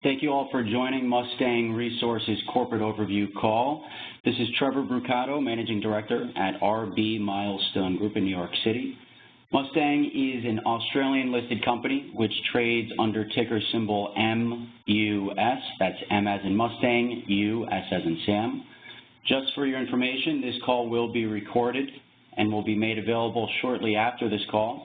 Thank you all for joining Mustang Resources Corporate Overview Call. This is Trevor Brucato, Managing Director at RB Milestone Group in New York City. Mustang is an Australian-listed company which trades under ticker symbol MUS. That's M as in Mustang, U, S as in Sam. Just for your information, this call will be recorded and will be made available shortly after this call.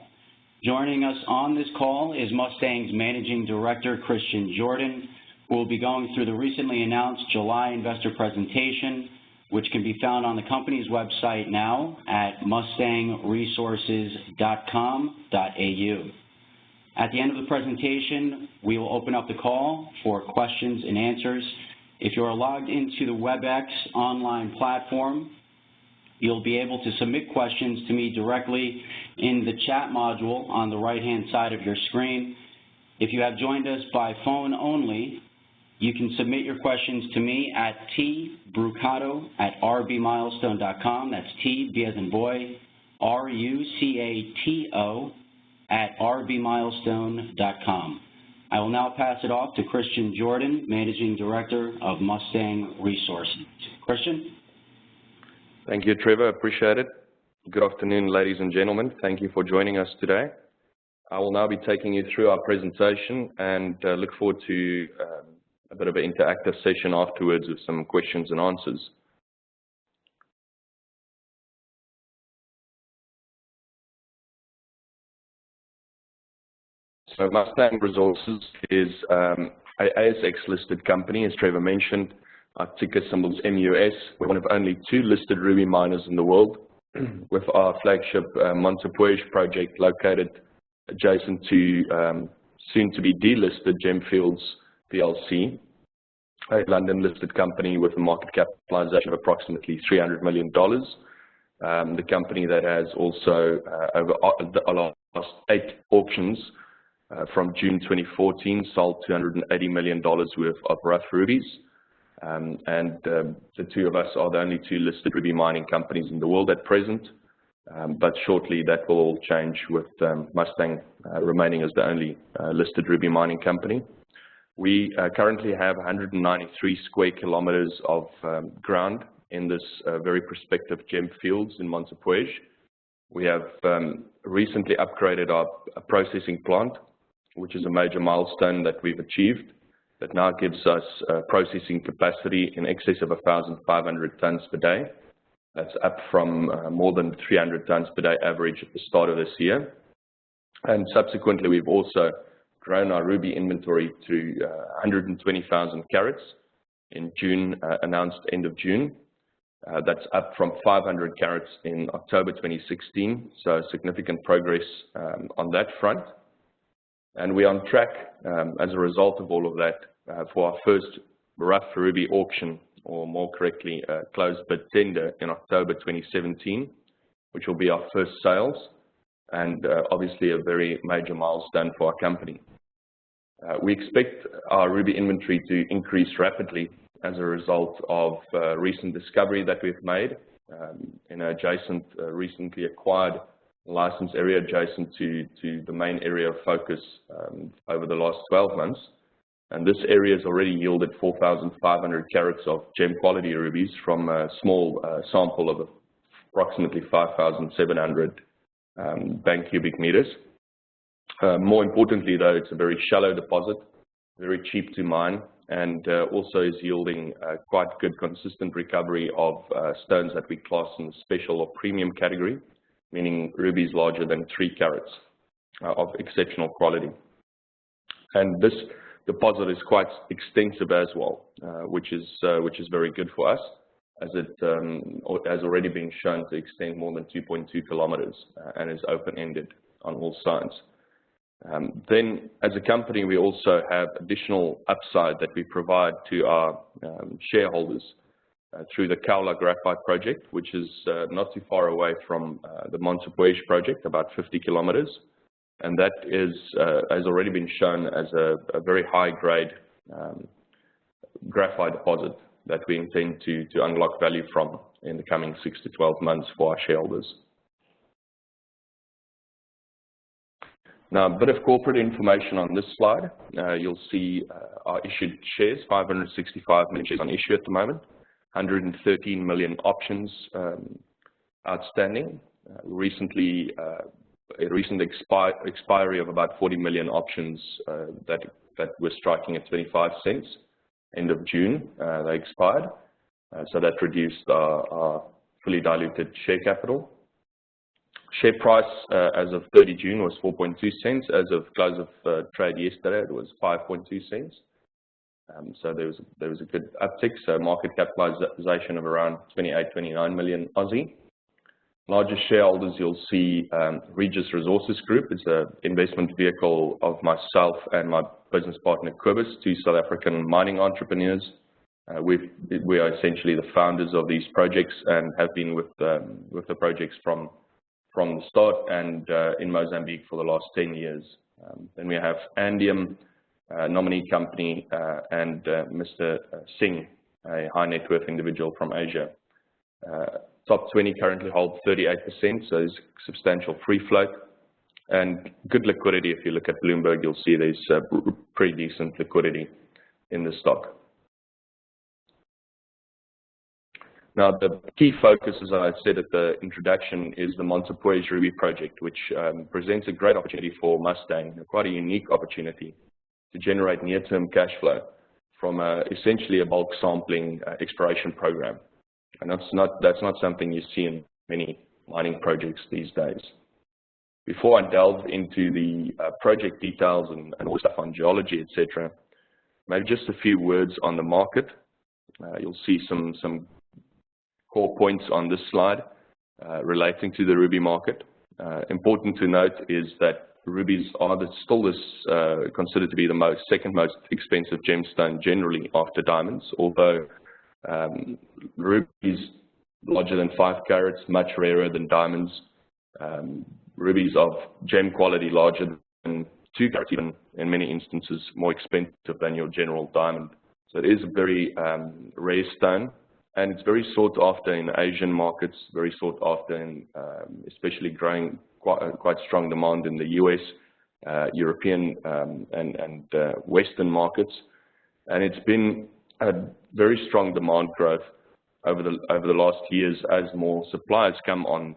Joining us on this call is Mustang's Managing Director, Christian Jordan, who will be going through the recently announced July investor presentation, which can be found on the company's website now at mustangresources.com.au. At the end of the presentation, we will open up the call for questions and answers. If you are logged into the WebEx online platform, you'll be able to submit questions to me directly in the chat module on the right-hand side of your screen. If you have joined us by phone only, you can submit your questions to me at tbrucato@rbmilestone.com. That's T, B as in boy, R-U-C-A-T-O @rbmilestone.com. I will now pass it off to Christian Jordan, Managing Director of Mustang Resources. Christian? Thank you, Trevor. Appreciate it. Good afternoon, ladies and gentlemen. Thank you for joining us today. I will now be taking you through our presentation and look forward to a bit of an interactive session afterwards with some questions and answers. So Mustang Resources is an ASX-listed company, as Trevor mentioned. Our ticker symbol is MUS. We're one of only 2 listed ruby miners in the world, with our flagship Montepuez project located adjacent to soon-to-be delisted Gemfields PLC, a London-listed company with a market capitalization of approximately $300 million. The company that has also, over the last 8 auctions from June 2014, sold $280 million worth of rough rubies. The 2 of us are the only 2 listed ruby mining companies in the world at present, but shortly that will all change with Mustang remaining as the only listed ruby mining company. We currently have 193 square kilometers of ground in this very prospective gem fields in Montepuez. We have recently upgraded our processing plant, which is a major milestone that we've achieved. That now gives us processing capacity in excess of 1,500 tons per day. That's up from more than 300 tons per day average at the start of this year. And subsequently, we've also grown our ruby inventory to 120,000 carats in June, announced end of June. That's up from 500 carats in October 2016, so significant progress on that front. And we're on track, as a result of all of that, for our first rough ruby auction, or more correctly, closed bid tender in October 2017, which will be our first sales, and obviously a very major milestone for our company. We expect our ruby inventory to increase rapidly as a result of recent discovery that we've made in an adjacent, recently acquired license area adjacent to the main area of focus over the last 12 months. And this area has already yielded 4,500 carats of gem quality rubies from a small sample of approximately 5,700 bank cubic meters. More importantly, though, it's a very shallow deposit, very cheap to mine, and also is yielding quite good consistent recovery of stones that we class in the special or premium category, meaning rubies larger than 3 carats of exceptional quality. And this deposit is quite extensive as well, which is very good for us, as it has already been shown to extend more than 2.2 kilometers and is open-ended on all sides. Then, as a company, we also have additional upside that we provide to our shareholders through the Kaula Graphite project, which is not too far away from the Montepuez project, about 50 kilometers. And that has already been shown as a very high-grade graphite deposit that we intend to unlock value from in the coming 6 to 12 months for our shareholders. Now, a bit of corporate information on this slide. You'll see our issued shares, 565 million shares on issue at the moment, 113 million options outstanding. Recently, a recent expiry of about 40 million options that we're striking at 25 cents. End of June, they expired. So that reduced our fully diluted share capital. Share price as of 30 June was 4.2 cents. As of close of trade yesterday, it was 5.2 cents. So there was a good uptick. So market capitalization of around 28, 29 million Aussie. Largest shareholders, you'll see Regis Resources Group. It's an investment vehicle of myself and my business partner Cobus, two South African mining entrepreneurs. We are essentially the founders of these projects and have been with the projects from the start, and in Mozambique for the last 10 years. Then we have Andium, nominee company, and Mr. Singh, a high net worth individual from Asia. Top 20 currently hold 38%, so there's substantial free float and good liquidity. If you look at Bloomberg, you'll see there's pretty decent liquidity in the stock. Now, the key focus, as I said at the introduction, is the Montepuez Ruby project, which presents a great opportunity for Mustang, quite a unique opportunity to generate near-term cash flow from essentially a bulk sampling exploration program. And that's not something you see in many mining projects these days. Before I delve into the project details and all stuff on geology, etc., maybe just a few words on the market. You'll see some core points on this slide relating to the ruby market. Important to note is that rubies are still considered to be the second most expensive gemstone generally after diamonds, although rubies larger than 5 carats, much rarer than diamonds. Rubies of gem quality larger than 2 carats, even in many instances more expensive than your general diamond. So it is a very rare stone, and it's very sought after in Asian markets, very sought after in especially growing quite strong demand in the US, European and Western markets. And it's been a very strong demand growth over the last years as more suppliers come on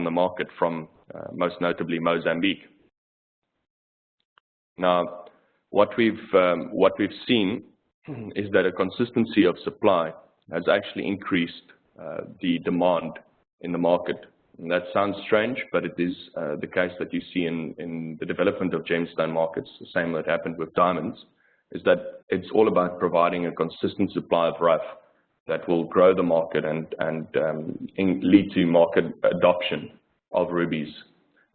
the market from most notably Mozambique. Now, what we've seen is that a consistency of supply has actually increased the demand in the market. And that sounds strange, but it is the case that you see in the development of gemstone markets, the same that happened with diamonds, is that it's all about providing a consistent supply of rough that will grow the market and lead to market adoption of rubies,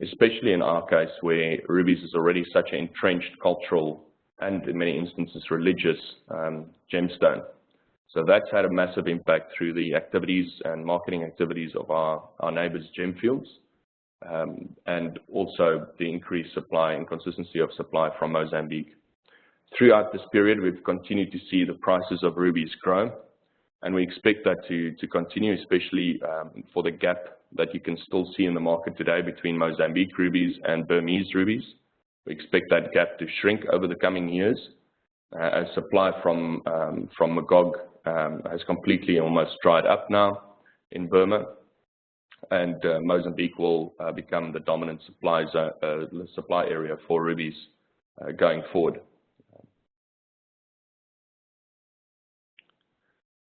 especially in our case where rubies is already such an entrenched cultural and in many instances religious gemstone. So that's had a massive impact through the activities and marketing activities of our neighbors' gem fields, and also the increased supply and consistency of supply from Mozambique. Throughout this period, we've continued to see the prices of rubies grow, and we expect that to continue, especially for the gap that you can still see in the market today between Mozambique rubies and Burmese rubies. We expect that gap to shrink over the coming years as supply from Magog has completely almost dried up now in Burma, and Mozambique will become the dominant supply area for rubies going forward.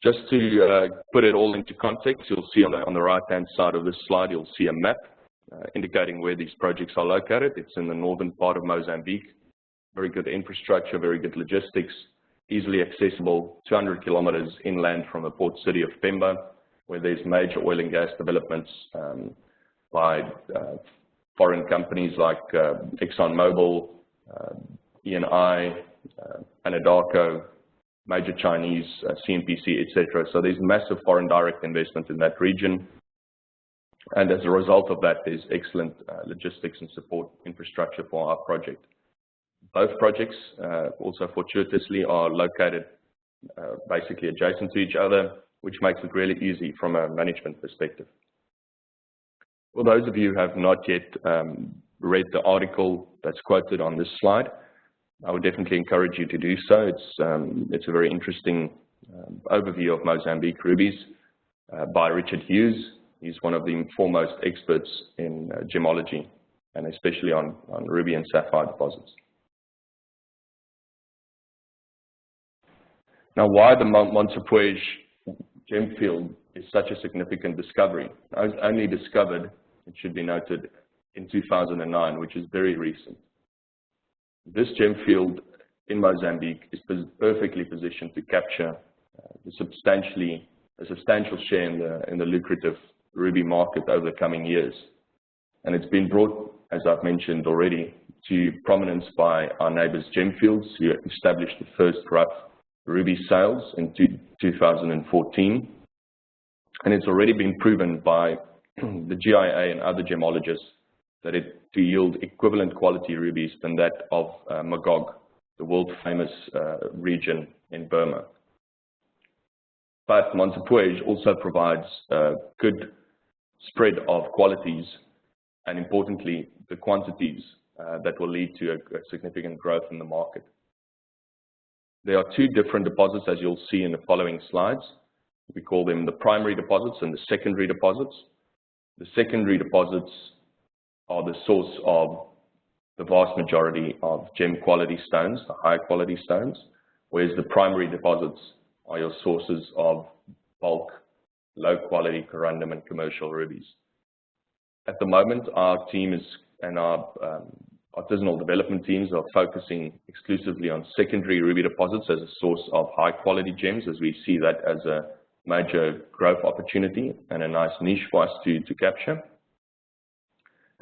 Just to put it all into context, you'll see on the right-hand side of this slide, you'll see a map indicating where these projects are located. It's in the northern part of Mozambique. Very good infrastructure, very good logistics, easily accessible, 200 kilometers inland from the port city of Pemba, where there's major oil and gas developments by foreign companies like ExxonMobil, Eni, Anadarko, major Chinese, CNPC, etc. So there's massive foreign direct investment in that region. And as a result of that, there's excellent logistics and support infrastructure for our project. Both projects, also fortuitously, are located basically adjacent to each other, which makes it really easy from a management perspective. For those of you who have not yet read the article that's quoted on this slide, I would definitely encourage you to do so. It's a very interesting overview of Mozambique rubies by Richard Hughes. He's one of the foremost experts in gemology, and especially on ruby and sapphire deposits. Now, why the Montepuez gem field is such a significant discovery? It was only discovered, it should be noted, in 2009, which is very recent. This gem field in Mozambique is perfectly positioned to capture a substantial share in the lucrative ruby market over the coming years. And it's been brought, as I've mentioned already, to prominence by our neighbors Gemfields, who established the first rough ruby sales in 2014. And it's already been proven by the GIA and other gemologists that to yield equivalent quality rubies than that of Magog, the world famous region in Burma. But Montepuez also provides a good spread of qualities and, importantly, the quantities that will lead to a significant growth in the market. There are two different deposits, as you'll see in the following slides. We call them the primary deposits and the secondary deposits. The secondary deposits are the source of the vast majority of gem quality stones, the high quality stones, whereas the primary deposits are your sources of bulk, low quality corundum and commercial rubies. At the moment, our team and our artisanal development teams are focusing exclusively on secondary ruby deposits as a source of high quality gems, as we see that as a major growth opportunity and a nice niche for us to capture.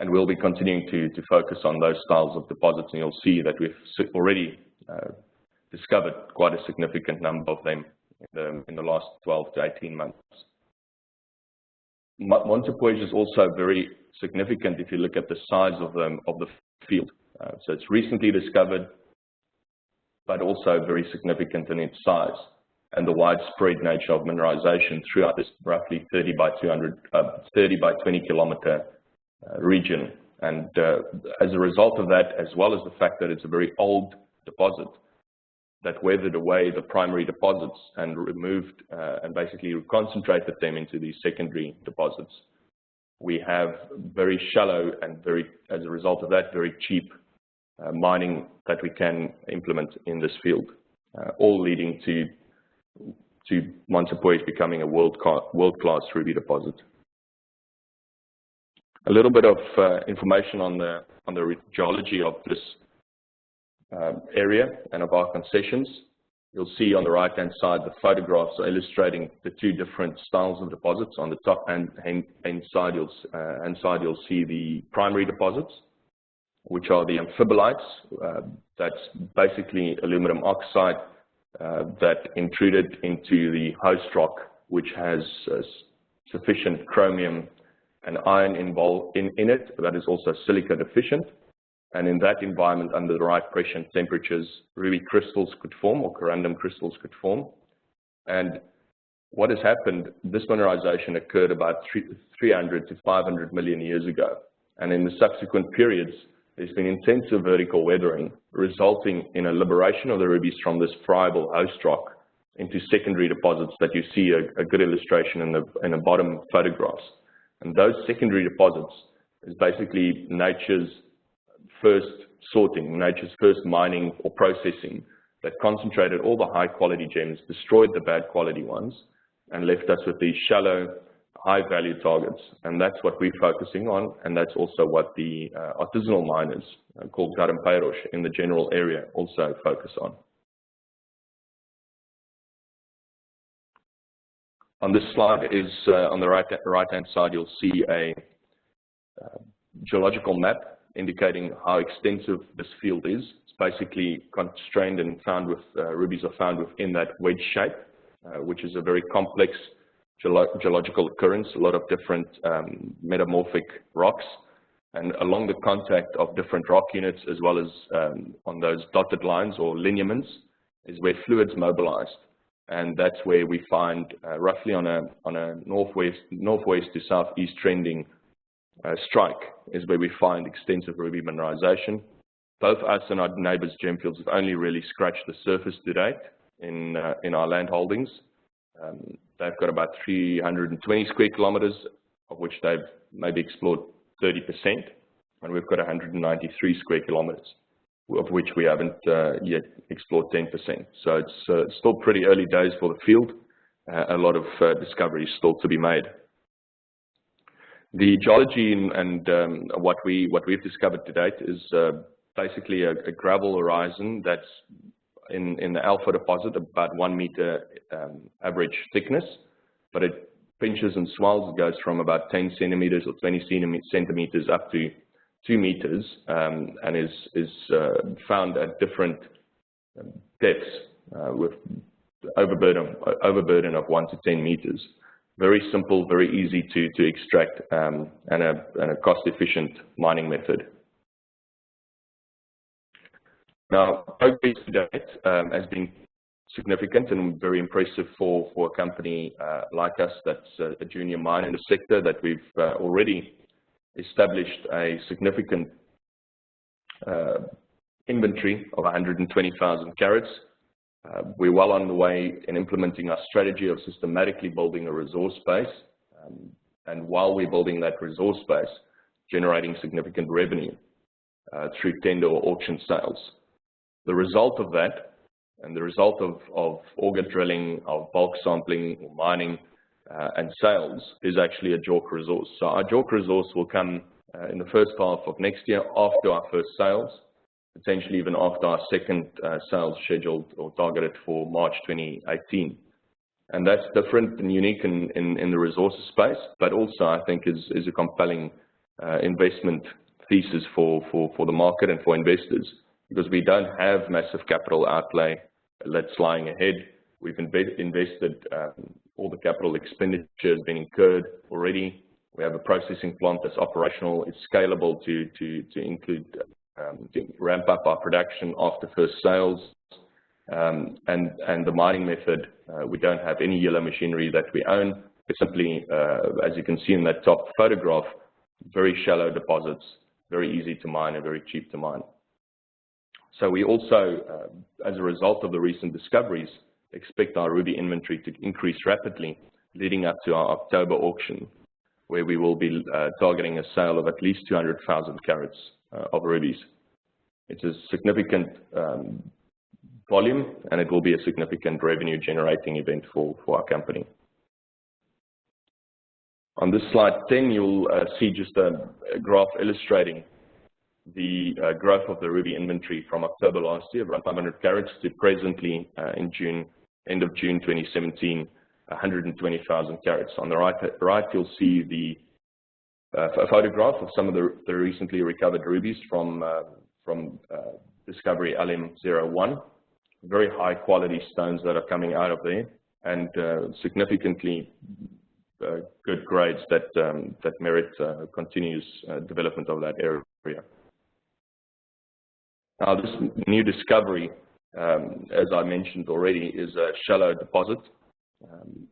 And we'll be continuing to focus on those styles of deposits, and you'll see that we've already discovered quite a significant number of them in the last 12 to 18 months. Montepuez is also very significant if you look at the size of the field. So it's recently discovered, but also very significant in its size and the widespread nature of mineralization throughout this roughly 30 by 20 kilometer region. And as a result of that, as well as the fact that it's a very old deposit that weathered away the primary deposits and removed and basically concentrated them into these secondary deposits, we have very shallow and as a result of that, very cheap mining that we can implement in this field, all leading to Montepuez becoming a world-class ruby deposit. A little bit of information on the geology of this area and of our concessions. You'll see on the right-hand side the photographs illustrating the two different styles of deposits. On the top hand side, you'll see the primary deposits, which are the amphibolites. That's basically aluminum oxide that intruded into the host rock, which has sufficient chromium and iron involved in it, that is also silica deficient. And in that environment, under the right pressure and temperatures, ruby crystals could form, or corundum crystals could form. And what has happened, this mineralization occurred about 300 to 500 million years ago. And in the subsequent periods, there's been intensive vertical weathering, resulting in a liberation of the rubies from this friable host rock into secondary deposits that you see a good illustration in the bottom photographs. And those secondary deposits is basically nature's first sorting, nature's first mining or processing that concentrated all the high quality gems, destroyed the bad quality ones, and left us with these shallow, high value targets. And that's what we're focusing on, and that's also what the artisanal miners called garimpeiros in the general area also focus on. On this slide is, on the right-hand side, you'll see a geological map indicating how extensive this field is. It's basically constrained and found with, rubies are found within that wedge shape, which is a very complex geological occurrence, a lot of different metamorphic rocks. And along the contact of different rock units, as well as on those dotted lines or lineaments, is where fluids mobilized. And that's where we find roughly on a northwest to southeast trending strike is where we find extensive ruby mineralization. Both us and our neighbours Gemfields have only really scratched the surface to date in our land holdings. They've got about 320 square kilometres, of which they've maybe explored 30%, and we've got 193 square kilometres, of which we haven't yet explored 10%. So it's still pretty early days for the field. A lot of discoveries still to be made. The geology and what we've discovered to date is basically a gravel horizon that's in the Alpha deposit, about 1 meter average thickness, but it pinches and swells. It goes from about 10 centimeters or 20 centimeters up to 2 meters, and is found at different depths with overburden of 1 to 10 meters. Very simple, very easy to extract, and a cost-efficient mining method. Now, progress to date has been significant and very impressive for a company like us that's a junior mine in the sector, that we've already established a significant inventory of 120,000 carats. We're well on the way in implementing our strategy of systematically building a resource base, and while we're building that resource base, generating significant revenue through tender or auction sales. The result of that, and the result of auger drilling, of bulk sampling, or mining, and sales, is actually a JORC resource. So our JORC resource will come in the first half of next year, after our first sales, potentially even after our second sales scheduled or targeted for March 2018. And that's different and unique in the resources space, but also I think is a compelling investment thesis for the market and for investors, because we don't have massive capital outlay that's lying ahead. We've invested, all the capital expenditure has been incurred already. We have a processing plant that's operational. It's scalable to include, to ramp up our production after first sales. And the mining method, we don't have any yellow machinery that we own. It's simply, as you can see in that top photograph, very shallow deposits, very easy to mine and very cheap to mine. So we also, as a result of the recent discoveries, expect our ruby inventory to increase rapidly leading up to our October auction, where we will be targeting a sale of at least 200,000 carats of rubies. It's a significant volume, and it will be a significant revenue generating event for our company. On this slide 10, you'll see just a graph illustrating the growth of the ruby inventory from October last year, around 500 carats, to presently in June, end of June 2017, 120,000 carats. On the right, you'll see a photograph of some of the recently recovered rubies from Discovery LM01. Very high quality stones that are coming out of there, and significantly good grades that merit continuous development of that area. Now, this new discovery, as I mentioned already, is a shallow deposit.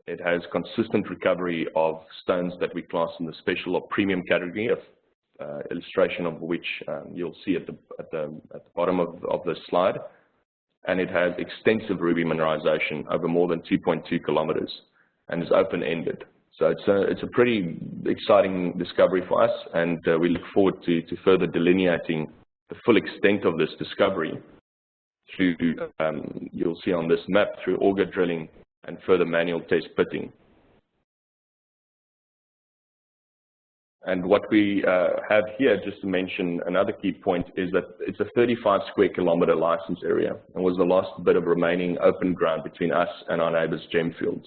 It has consistent recovery of stones that we class in the special or premium category, illustration of which you'll see at the bottom of the slide. And it has extensive ruby mineralization over more than 2.2 kilometers and is open-ended. So it's a pretty exciting discovery for us, and we look forward to further delineating the full extent of this discovery through, you'll see on this map, through auger drilling and further manual test pitting. And what we have here, just to mention another key point, is that it's a 35 square kilometer license area and was the last bit of remaining open ground between us and our neighbors Gemfields.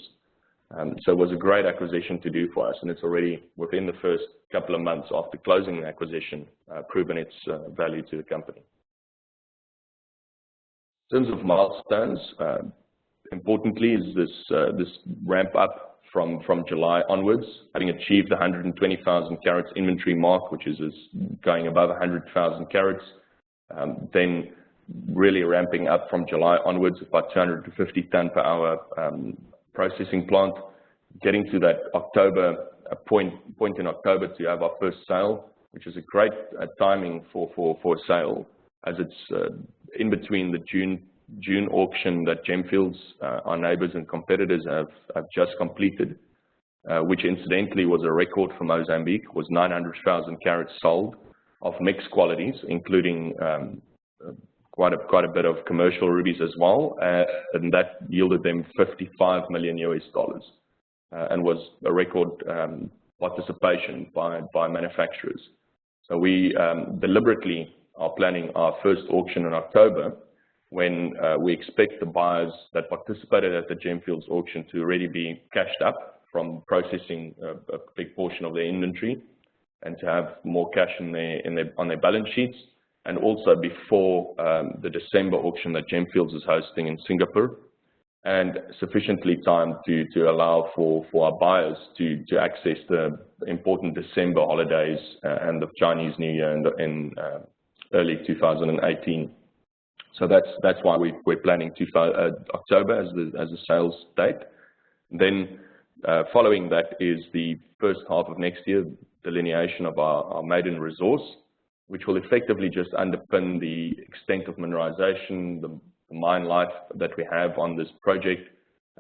So it was a great acquisition to do for us, and it's already, within the first couple of months after closing the acquisition, proven its value to the company. In terms of milestones, importantly is this ramp up from July onwards, having achieved the 120,000 carats inventory mark, which is going above 100,000 carats, then really ramping up from July onwards, about 250 ton per hour processing plant, getting to that October a point in October to have our first sale, which is a great timing for a sale, as it's in between the June auction that Gemfields, our neighbours and competitors, have just completed, which incidentally was a record for Mozambique, was 900,000 carats sold of mixed qualities, including quite a bit of commercial rubies as well, and that yielded them $55 million and was a record participation by manufacturers. So we deliberately are planning our first auction in October, when we expect the buyers that participated at the Gemfields auction to already be cashed up from processing a big portion of their inventory, and to have more cash on their balance sheets, and also before the December auction that Gemfields is hosting in Singapore, and sufficiently timed to allow for our buyers to access the important December holidays and the Chinese New Year in early 2018. So that's why we're planning October as the sales date. Then following that is the first half of next year, delineation of our maiden resource, which will effectively just underpin the extent of mineralization, the mine life that we have on this project,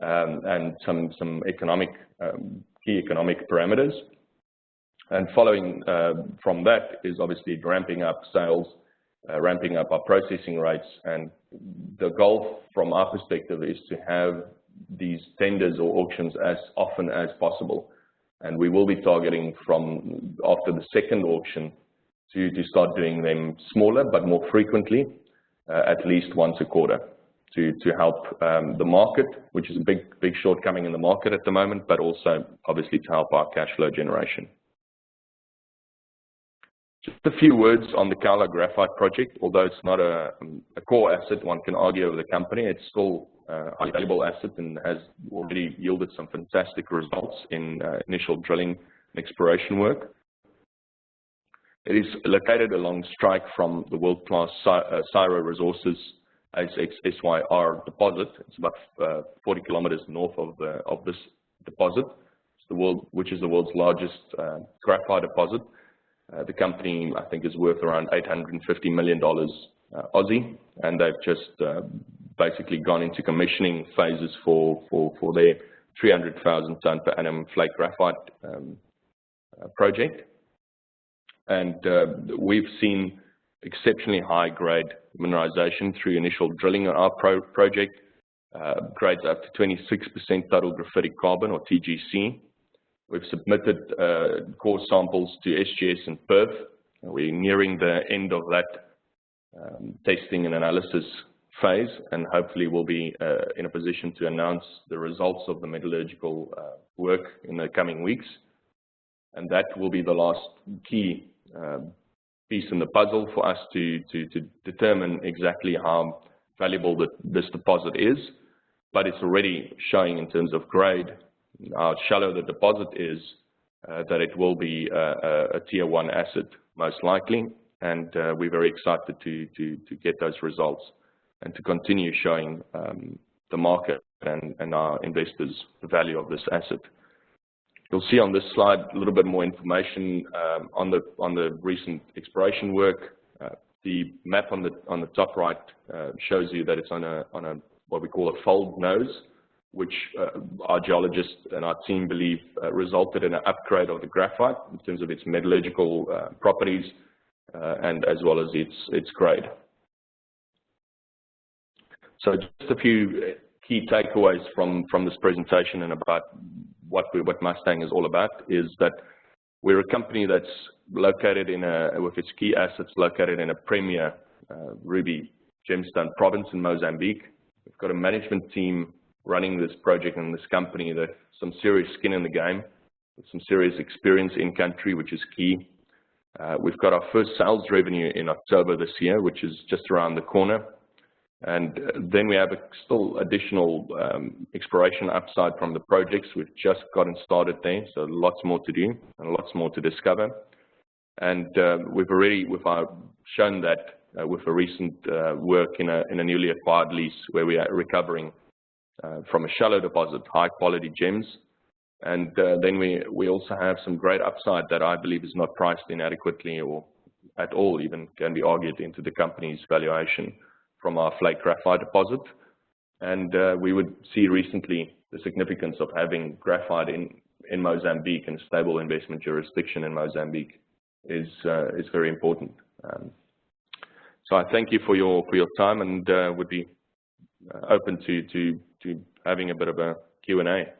and some key economic parameters. And following from that is obviously ramping up sales, ramping up our processing rates, and the goal from our perspective is to have these tenders or auctions as often as possible. And we will be targeting from after the second auction to start doing them smaller but more frequently, at least once a quarter, to help the market, which is a big shortcoming in the market at the moment, but also obviously to help our cash flow generation. Just a few words on the Kaula Graphite project. Although it's not a core asset, one can argue of the company, it's still a valuable asset and has already yielded some fantastic results in initial drilling and exploration work. It is located along strike from the world-class Syro Resources ASXMUS deposit. It's about 40 kilometers north of this deposit, which is the world's largest graphite deposit. The company, I think, is worth around $850 million Aussie, and they've just basically gone into commissioning phases for their 300,000 ton per annum flake graphite project. And we've seen exceptionally high grade mineralization through initial drilling on our project, grades up to 26% total graphitic carbon, or TGC. We've submitted core samples to SGS in Perth. We're nearing the end of that testing and analysis phase, and hopefully we'll be in a position to announce the results of the metallurgical work in the coming weeks. And that will be the last key piece in the puzzle for us to determine exactly how valuable this deposit is. But it's already showing in terms of grade, how shallow the deposit is, that it will be a tier 1 asset most likely, and we're very excited to get those results and to continue showing the market and our investors the value of this asset. You'll see on this slide a little bit more information on the recent exploration work. The map on the top right shows you that it's on a what we call a fold nose, which our geologists and our team believe resulted in an upgrade of the graphite in terms of its metallurgical properties and as well as its grade. So just a few key takeaways from this presentation and about what Mustang is all about is that we're a company that's located with its key assets located in a premier ruby gemstone province in Mozambique. We've got a management team running this project and this company that some serious skin in the game, with some serious experience in country, which is key. We've got our first sales revenue in October this year, which is just around the corner. And then we have still additional exploration upside from the projects. We've just gotten started there, so lots more to do and lots more to discover. And we've already shown that with a recent work in a newly acquired lease where we are recovering from a shallow deposit high quality gems And then we also have some great upside that I believe is not priced in adequately or at all even can be argued into the company's valuation from our flake graphite deposit. And we would see recently the significance of having graphite in Mozambique and a stable investment jurisdiction in Mozambique is very important. So I thank you for your time and would be open to having a bit of a Q&A.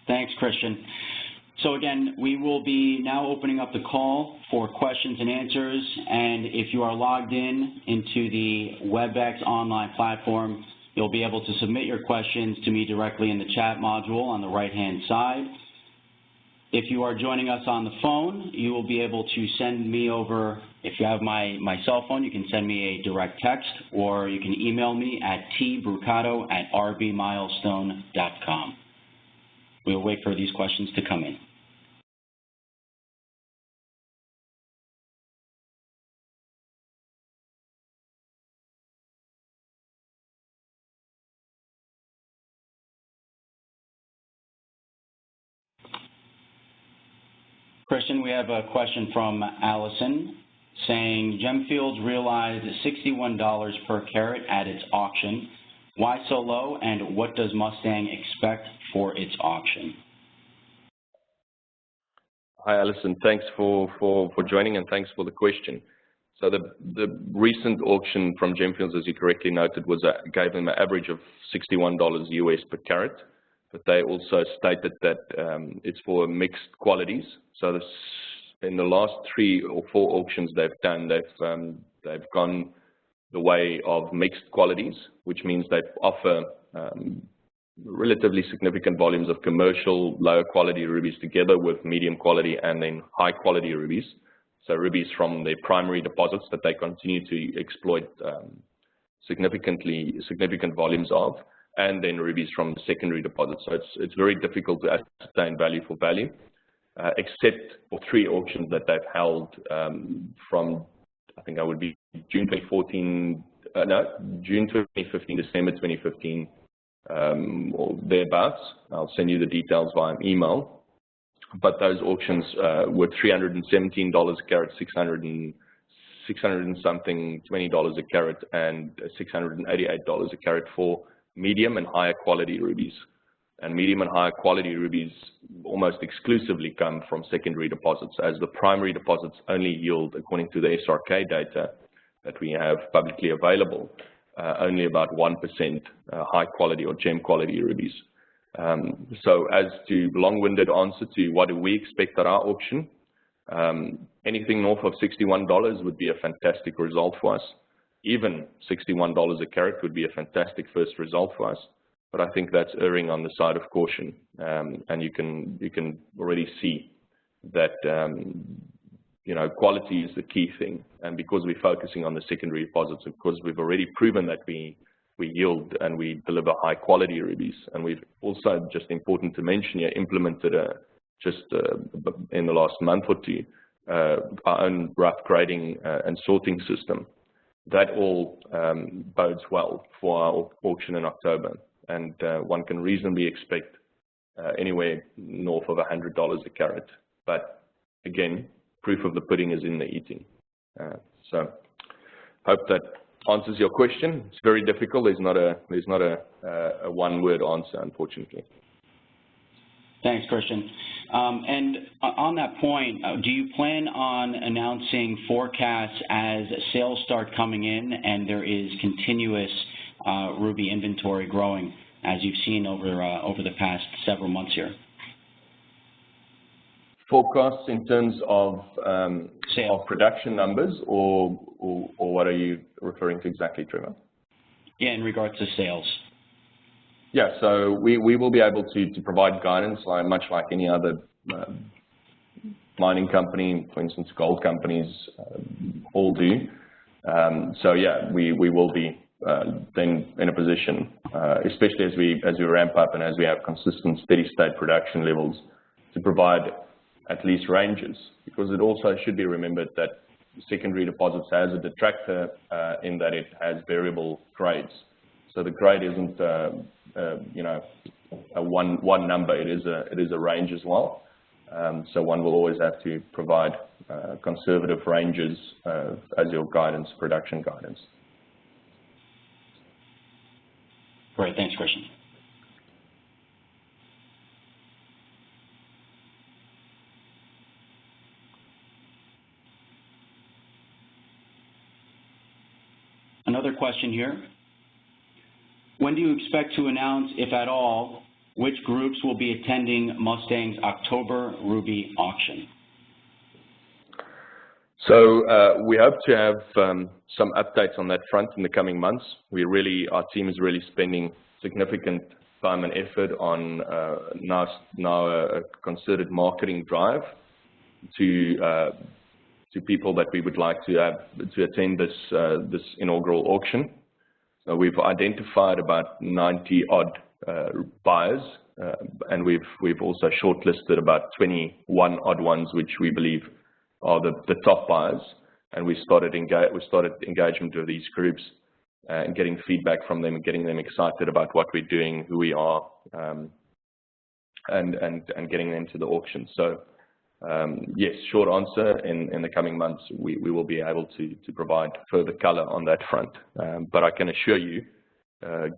Thanks, Christian. So again, we will be now opening up the call for questions and answers. And if you are logged into the WebEx online platform, you'll be able to submit your questions to me directly in the chat module on the right-hand side. If you are joining us on the phone, you will be able to send me over, if you have my cell phone, you can send me a direct text, or you can email me at tbrucato@rbmilestone.com. We'll wait for these questions to come in. Christian, we have a question from Allison saying, Gemfields realized $61 per carat at its auction. Why so low, and what does Mustang expect for its auction? Hi, Alison. Thanks for joining, and thanks for the question. So the recent auction from Gemfields, as you correctly noted, gave them an average of $61 US per carat, but they also stated that it's for mixed qualities. So in the last 3 or 4 auctions they've done, they've gone the way of mixed qualities, which means they offer relatively significant volumes of commercial lower quality rubies together with medium quality and then high quality rubies. So rubies from their primary deposits that they continue to exploit significant volumes of, and then rubies from secondary deposits. So it's very difficult to ascertain value for value, except for 3 auctions that they've held from, I think I would be June 2015, December 2015, or thereabouts. I'll send you the details via email. But those auctions were $317 a carat, $600 and something, $20 a carat, and $688 a carat for medium and higher quality rubies. And medium and higher quality rubies almost exclusively come from secondary deposits, as the primary deposits only yield, according to the SRK data that we have publicly available, only about 1% high quality or gem quality rubies. So as to long-winded answer to what do we expect at our auction, anything north of $61 would be a fantastic result for us. Even $61 a carat would be a fantastic first result for us. But I think that's erring on the side of caution, and you can already see that quality is the key thing. And because we're focusing on the secondary deposits, of course, we've already proven that we yield and we deliver high quality rubies. And we've also, just important to mention here, implemented in the last month or 2 our own rough grading and sorting system. That all bodes well for our auction in October. And one can reasonably expect anywhere north of $100 a carat. But again, proof of the pudding is in the eating. So hope that answers your question. It's very difficult. There's not a one-word answer, unfortunately. Thanks, Christian. And on that point, do you plan on announcing forecasts as sales start coming in and there is continuous ruby inventory growing, as you've seen over the past several months here? Forecasts in terms of production numbers, or what are you referring to exactly, Trevor? Yeah, in regards to sales. Yeah, so we will be able to provide guidance, much like any other mining company, for instance, gold companies all do. So yeah, we will be then in a position, especially as we ramp up and as we have consistent steady state production levels, to provide at least ranges, because it also should be remembered that secondary deposits has a detractor in that it has variable grades. So the grade isn't a one number. It is a range as well. So one will always have to provide conservative ranges as your guidance, production guidance. Great, thanks, Christian. Another question here. When do you expect to announce, if at all, which groups will be attending Mustang's October Ruby auction? So we hope to have some updates on that front in the coming months. Our team is really spending significant time and effort on now a concerted marketing drive to people that we would like to have to attend this inaugural auction. So we've identified about 90 odd buyers, and we've also shortlisted about 21 odd ones, which we believe are the top buyers. And we started engagement with these groups and getting feedback from them and getting them excited about what we're doing, who we are, and getting them to the auction. So yes, short answer, in the coming months we will be able to provide further color on that front. But I can assure you,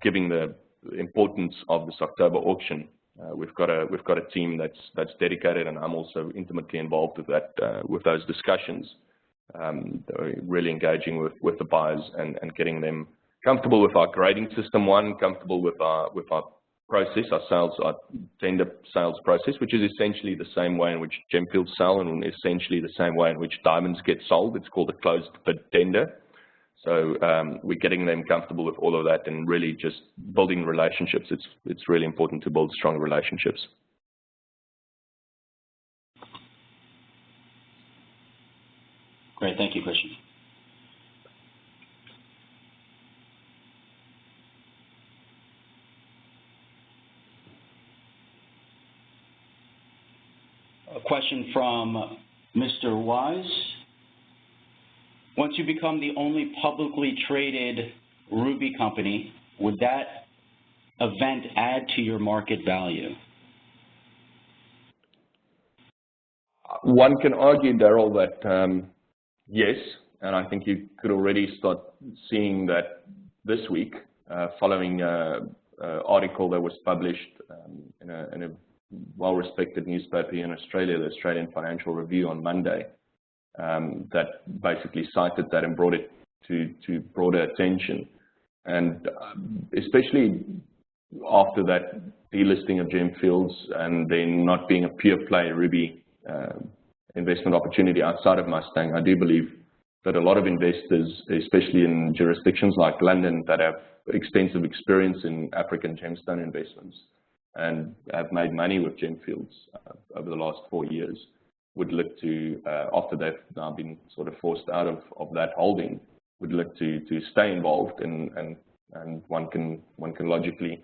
given the importance of this October auction, we've got a team that's dedicated, and I'm also intimately involved with that, with those discussions, really engaging with the buyers and getting them comfortable with our grading system, comfortable with our process, our tender sales process, which is essentially the same way in which gemfields sell and essentially the same way in which diamonds get sold. It's called a closed bid tender. So we're getting them comfortable with all of that and really just building relationships. It's really important to build strong relationships. Great, thank you, Christian. A question from Mr. Wise. Once you become the only publicly traded ruby company, would that event add to your market value? One can argue, Daryl, that yes, and I think you could already start seeing that this week, following an article that was published in a well-respected newspaper in Australia, the Australian Financial Review, on Monday, that basically cited that and brought it to broader attention. And especially after that delisting of Gemfields and then not being a pure play ruby investment opportunity outside of Mustang, I do believe that a lot of investors, especially in jurisdictions like London that have extensive experience in African gemstone investments and have made money with Gemfields over the last 4 years, would look to, after they've now been sort of forced out of that holding, would look to stay involved, and one can logically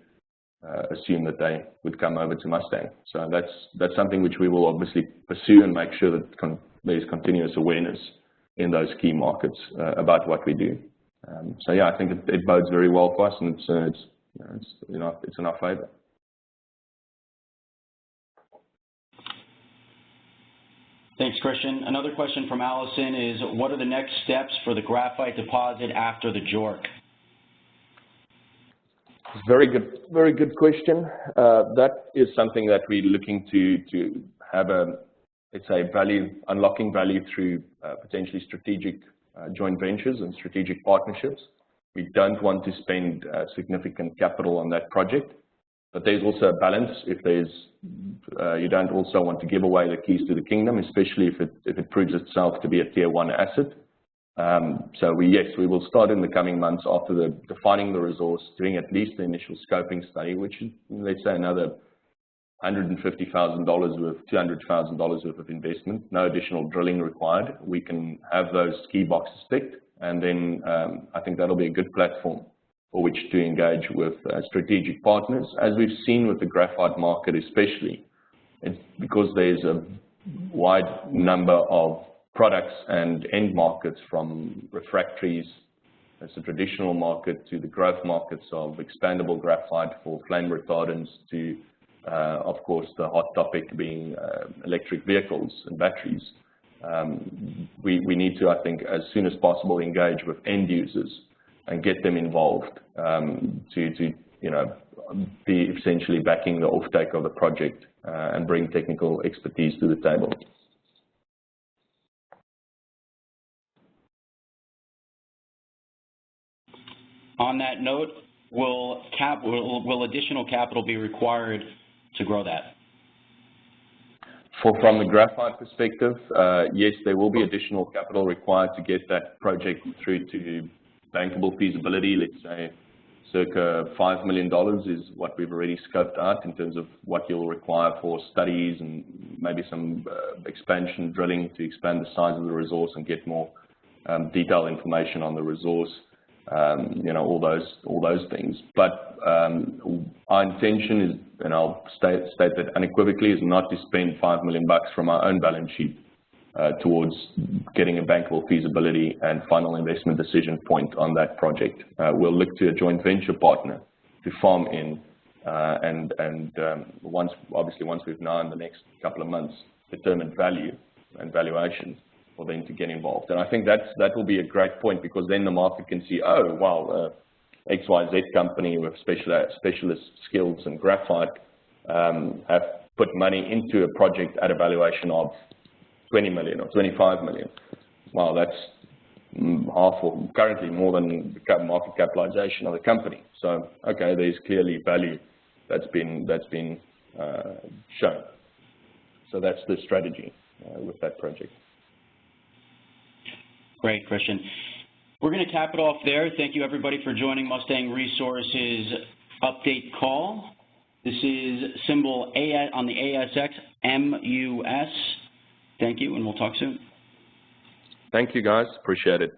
assume that they would come over to Mustang. So that's something which we will obviously pursue and make sure that there's continuous awareness in those key markets about what we do. So yeah, I think it bodes very well for us, and it's in our favor. Thanks, Christian. Another question from Allison is, what are the next steps for the graphite deposit after the JORC? Very good question. That is something that we're looking to have let's say, unlocking value through potentially strategic joint ventures and strategic partnerships. We don't want to spend significant capital on that project, but there's also a balance. If you don't also want to give away the keys to the kingdom, especially if it proves itself to be a tier 1 asset. So yes, we will start in the coming months after defining the resource, doing at least the initial scoping study, which is, let's say, another $150,000 worth, $200,000 worth of investment, no additional drilling required. We can have those key boxes ticked, and then I think that'll be a good platform for which to engage with strategic partners. As we've seen with the graphite market especially, it's because there's a wide number of products and end markets, from refractories That's a traditional market to the growth markets of expandable graphite for flame retardants to, of course, the hot topic being electric vehicles and batteries. We need to, I think, as soon as possible engage with end users and get them involved to be essentially backing the offtake of the project and bring technical expertise to the table. On that note, will additional capital be required to grow that? From the graphite perspective, yes, there will be additional capital required to get that project through to bankable feasibility. Let's say circa $5 million is what we've already scoped out in terms of what you'll require for studies and maybe some expansion drilling to expand the size of the resource and get more detailed information on the resource. All those things. But our intention is, and I'll state that unequivocally, is not to spend $5 million from our own balance sheet towards getting a bankable feasibility and final investment decision point on that project. We'll look to a joint venture partner to farm in, and once we've now in the next couple of months determined value and valuation, for them to get involved. And I think that will be a great point, because then the market can see, oh, wow, XYZ company with specialist skills in graphite have put money into a project at a valuation of 20 million or 25 million. Wow, that's half or currently more than the market capitalization of the company. So, okay, there's clearly value that's been shown. So that's the strategy with that project. Great, Christian. We're going to cap it off there. Thank you, everybody, for joining Mustang Resources update call. This is symbol A on the ASXMUS. Thank you, and we'll talk soon. Thank you, guys. Appreciate it.